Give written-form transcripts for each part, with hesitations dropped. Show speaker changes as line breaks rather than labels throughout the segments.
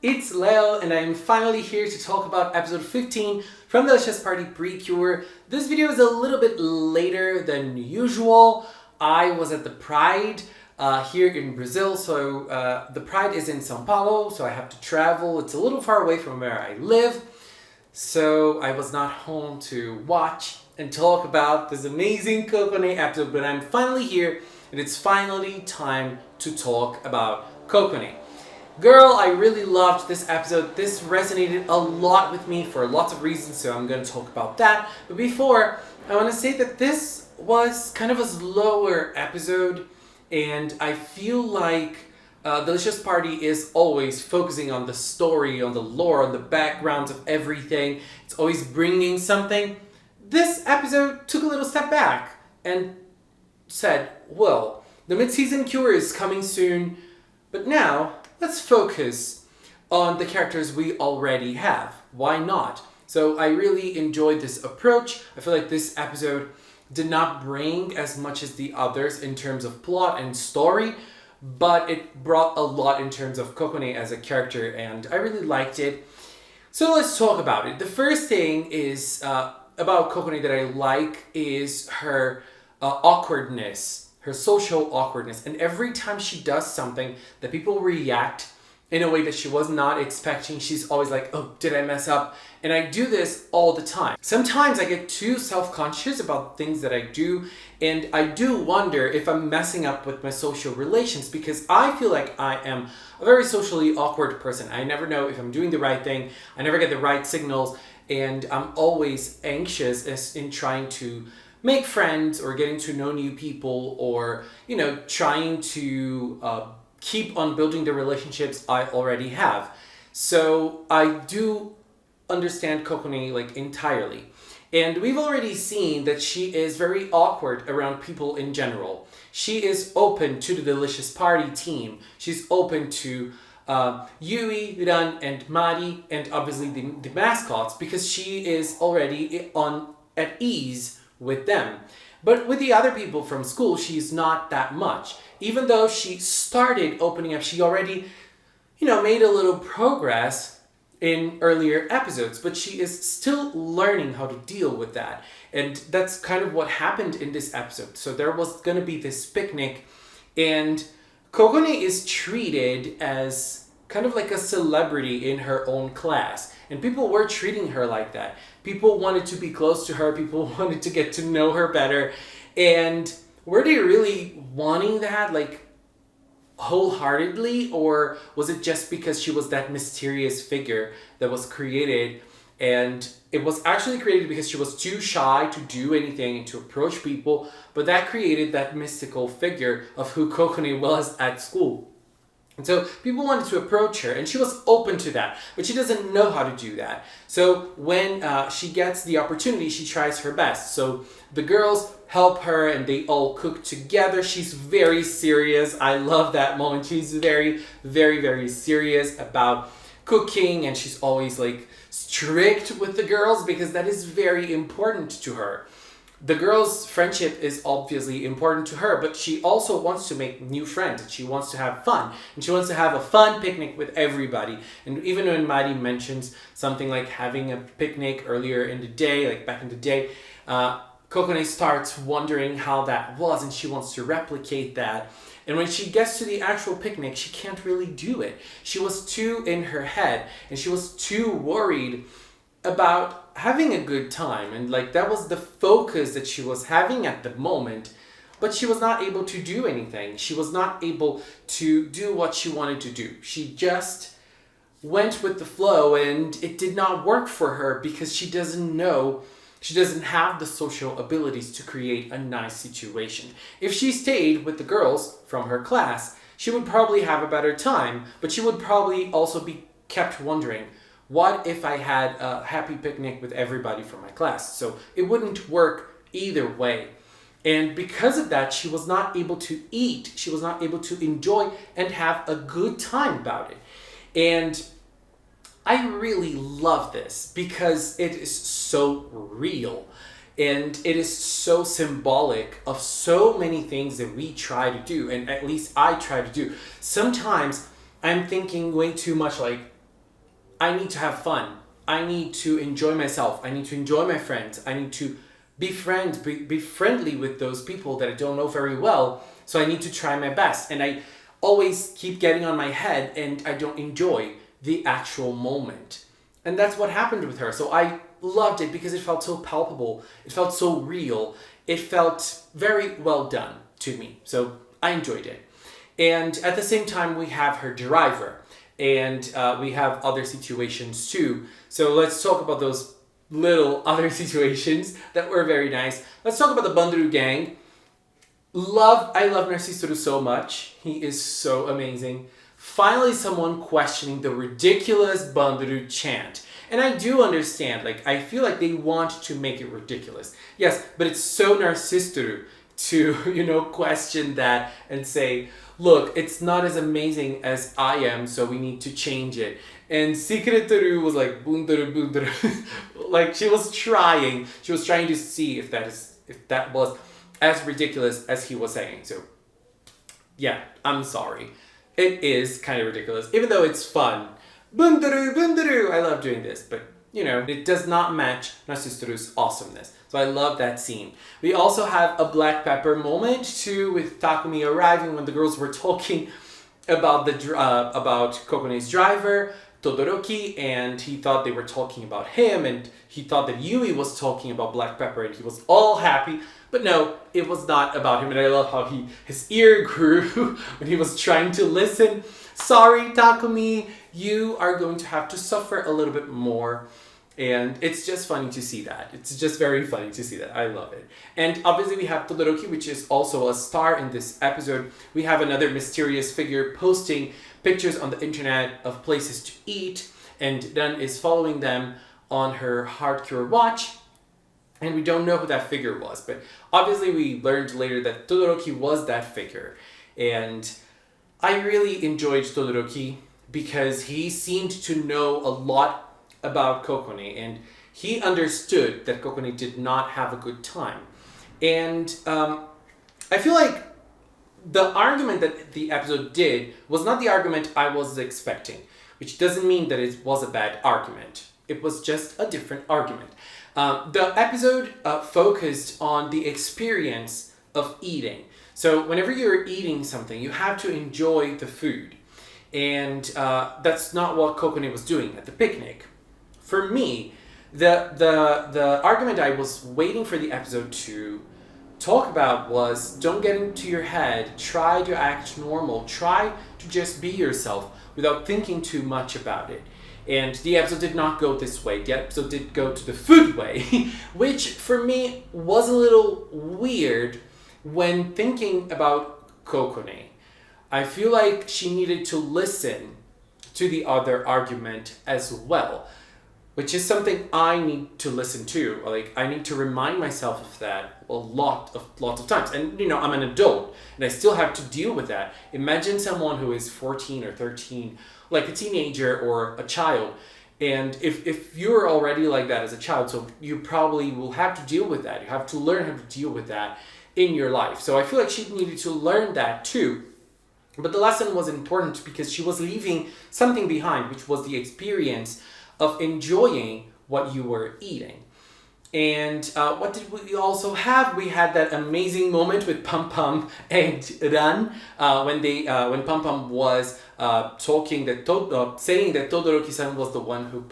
it's Leo and I'm finally here to talk about episode 15 from the Delicious Party PreCure. This video is a little bit later than usual. I was at the Pride here in Brazil, so the Pride is in São Paulo, so I have to travel. It's a little far away from where I live, so I was not home to watch and talk about this amazing Kokone episode, but I'm finally here and it's finally time to talk about Kokone. Girl, I really loved this episode. This resonated a lot with me for lots of reasons, so I'm going to talk about that. But before, I want to say that this was kind of a slower episode, and I feel like Delicious Party is always focusing on the story, on the lore, on the backgrounds of everything. It's always bringing something. This episode took a little step back and said, well, the mid-season cure is coming soon, but now let's focus on the characters we already have. Why not? So I really enjoyed this approach. I feel like this episode did not bring as much as the others in terms of plot and story, but it brought a lot in terms of Kokone as a character, and I really liked it. So let's talk about it. The first thing is about Kokone that I like is her awkwardness, her social awkwardness. And every time she does something that people react in a way that she was not expecting, she's always like, oh, did I mess up? And I do this all the time. Sometimes I get too self-conscious about things that I do, and I do wonder if I'm messing up with my social relations, because I feel like I am a very socially awkward person. I never know if I'm doing the right thing. I never get the right signals, and I'm always anxious in trying to make friends or getting to know new people, or, you know, trying to keep on building the relationships I already have. So I do understand Kokone like entirely. And we've already seen that she is very awkward around people in general. She is open to the Delicious Party team. She's open to Yui, Ran, and Mari, and obviously the mascots, because she is already at ease with them. But with the other people from school, she's not that much. Even though she started opening up, she already, made a little progress in earlier episodes, but she is still learning how to deal with that. And that's kind of what happened in this episode. So there was going to be this picnic, and Kokone is treated as kind of like a celebrity in her own class. And people were treating her like that. People wanted to be close to her. People wanted to get to know her better. And were they really wanting that, like, wholeheartedly? Or was it just because she was that mysterious figure that was created? And it was actually created because she was too shy to do anything and to approach people. But that created that mystical figure of who Kokone was at school. And so people wanted to approach her, and she was open to that, but she doesn't know how to do that. So when she gets the opportunity, she tries her best. So the girls help her, and they all cook together. She's very serious. I love that moment. She's very, very, very serious about cooking, and she's always like strict with the girls because that is very important to her. The girls' friendship is obviously important to her, but she also wants to make new friends, and she wants to have fun, and she wants to have a fun picnic with everybody. And even when Mari mentions something like having a picnic earlier in the day, like back in the day, Kokone starts wondering how that was, and she wants to replicate that. And when she gets to the actual picnic, she can't really do it. She was too in her head, and she was too worried about having a good time, and like that was the focus that she was having at the moment, but she was not able to do anything. She was not able to do what she wanted to do. She just went with the flow, and it did not work for her because she doesn't have the social abilities to create a nice situation. If she stayed with the girls from her class, she would probably have a better time, but she would probably also be kept wondering, what if I had a happy picnic with everybody from my class? So it wouldn't work either way. And because of that, she was not able to eat. She was not able to enjoy and have a good time about it. And I really love this because it is so real. And it is so symbolic of so many things that we try to do. And at least I try to do. Sometimes I'm thinking way too much like, I need to have fun. I need to enjoy myself. I need to enjoy my friends. I need to be friendly with those people that I don't know very well. So I need to try my best. And I always keep getting on my head and I don't enjoy the actual moment. And that's what happened with her. So I loved it because it felt so palpable. It felt so real. It felt very well done to me. So I enjoyed it. And at the same time, we have her driver. And we have other situations too. So let's talk about those little other situations that were very nice. Let's talk about the Banderu gang. I love Narciso so much. He is so amazing. Finally, someone questioning the ridiculous Banderu chant. And I do understand, like, I feel like they want to make it ridiculous. Yes, but it's so Narciso to, question that and say, look, it's not as amazing as I am, so we need to change it. And Secretaru was like, Bundaru, bundaru. Like, she was trying to see if that was as ridiculous as he was saying. So, yeah, I'm sorry. It is kind of ridiculous, even though it's fun. Bundaru, bundaru. I love doing this, but it does not match Narciso's awesomeness. So I love that scene. We also have a black pepper moment too, with Takumi arriving when the girls were talking about about Kokone's driver, Todoroki, and he thought they were talking about him, and he thought that Yui was talking about black pepper, and he was all happy. But no, it was not about him, and I love how his ear grew when he was trying to listen. Sorry, Takumi, you are going to have to suffer a little bit more. And it's just funny to see that. It's just very funny to see that. I love it. And obviously we have Todoroki, which is also a star in this episode. We have another mysterious figure posting pictures on the internet of places to eat, and then is following them on her hardcore watch. And we don't know who that figure was, but obviously we learned later that Todoroki was that figure. And I really enjoyed Todoroki because he seemed to know a lot about Kokone, and he understood that Kokone did not have a good time. And I feel like the argument that the episode did was not the argument I was expecting, which doesn't mean that it was a bad argument. It was just a different argument. The episode focused on the experience of eating. So whenever you're eating something, you have to enjoy the food. And that's not what Kokone was doing at the picnic. For me, the argument I was waiting for the episode to talk about was, don't get into your head, try to act normal, try to just be yourself without thinking too much about it. And the episode did not go this way. The episode did go to the food way, which for me was a little weird when thinking about Kokone. I feel like she needed to listen to the other argument as well, which is something I need to listen to. Like, I need to remind myself of that lots of times. And I'm an adult and I still have to deal with that. Imagine someone who is 14 or 13, like a teenager or a child. And if you're already like that as a child, so you probably will have to deal with that. You have to learn how to deal with that in your life. So I feel like she needed to learn that too. But the lesson was important because she was leaving something behind, which was the experience of enjoying what you were eating. And what did we also have? We had that amazing moment with Pum Pum and Ran when Pum Pum was saying that Todoroki-san was the one who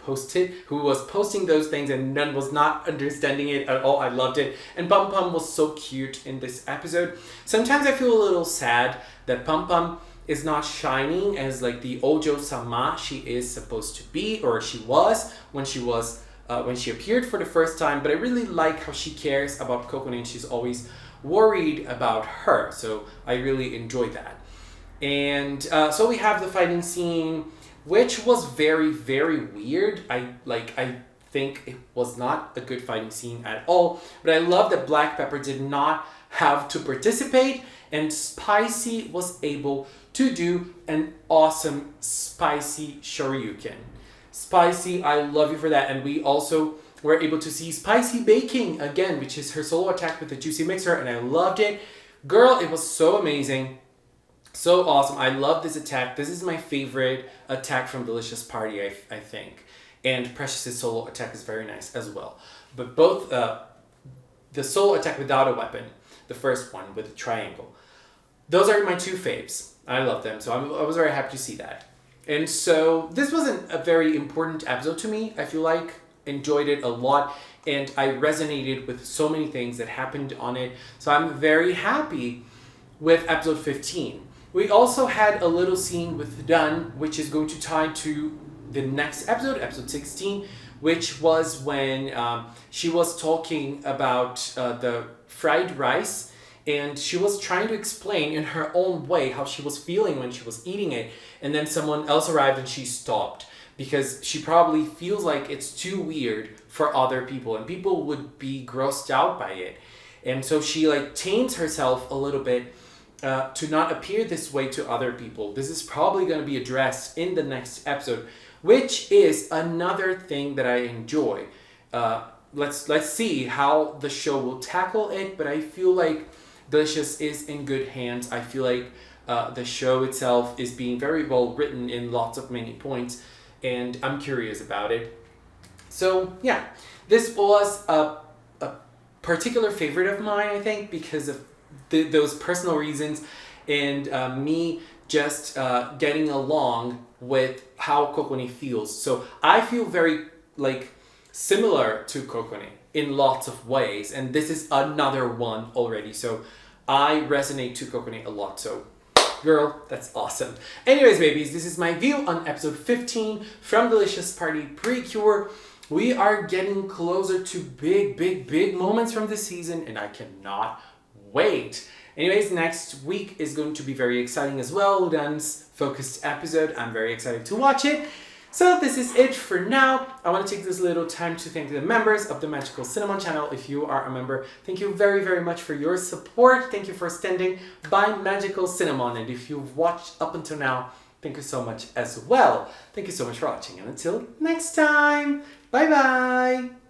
was posting those things, and Ran was not understanding it at all. I loved it. And Pum Pum was so cute in this episode. Sometimes I feel a little sad that Pum Pum is not shining as like the Ojo-sama she is supposed to be, or she was when she appeared for the first time. But I really like how she cares about Kokone, and she's always worried about her. So I really enjoyed that. And so we have the fighting scene, which was very, very weird. I think it was not a good fighting scene at all. But I love that Black Pepper did not have to participate, and Spicy was able to do an awesome Spicy Shoryuken. Spicy, I love you for that. And we also were able to see Spicy baking again, which is her solo attack with the Juicy Mixer, and I loved it. Girl, it was so amazing. So awesome. I love this attack. This is my favorite attack from Delicious Party, I think. And Precious's solo attack is very nice as well. But both the solo attack without a weapon, the first one with the triangle, those are my two faves. I love them. So I was very happy to see that. And so this wasn't a very important episode to me. I feel like enjoyed it a lot. And I resonated with so many things that happened on it. So I'm very happy with episode 15. We also had a little scene with Dun, which is going to tie to the next episode, episode 16, which was when she was talking about the fried rice, and she was trying to explain in her own way how she was feeling when she was eating it, and then someone else arrived and she stopped because she probably feels like it's too weird for other people and people would be grossed out by it. And so she like tames herself a little bit to not appear this way to other people. This is probably going to be addressed in the next episode, which is another thing that I enjoy. Let's see how the show will tackle it, but I feel like Delicious is in good hands. I feel like the show itself is being very well written in lots of many points, and I'm curious about it. So yeah, this was a particular favorite of mine, I think, because of those personal reasons and me just getting along with how Kokone feels. So I feel very like similar to Kokone in lots of ways, and this is another one already. So I resonate to Kokone a lot. So girl, that's awesome. Anyways, babies, this is my view on episode 15 from Delicious Party PreCure. We are getting closer to big moments from this season, and I cannot wait. Anyways, next week is going to be very exciting as well. Udan's focused episode. I'm very excited to watch it. So this is it for now. I want to take this little time to thank the members of the Magical Cinnamon channel. If you are a member, thank you very much for your support. Thank you for standing by Magical Cinnamon. And if you've watched up until now, thank you so much as well. Thank you so much for watching. And until next time, bye bye.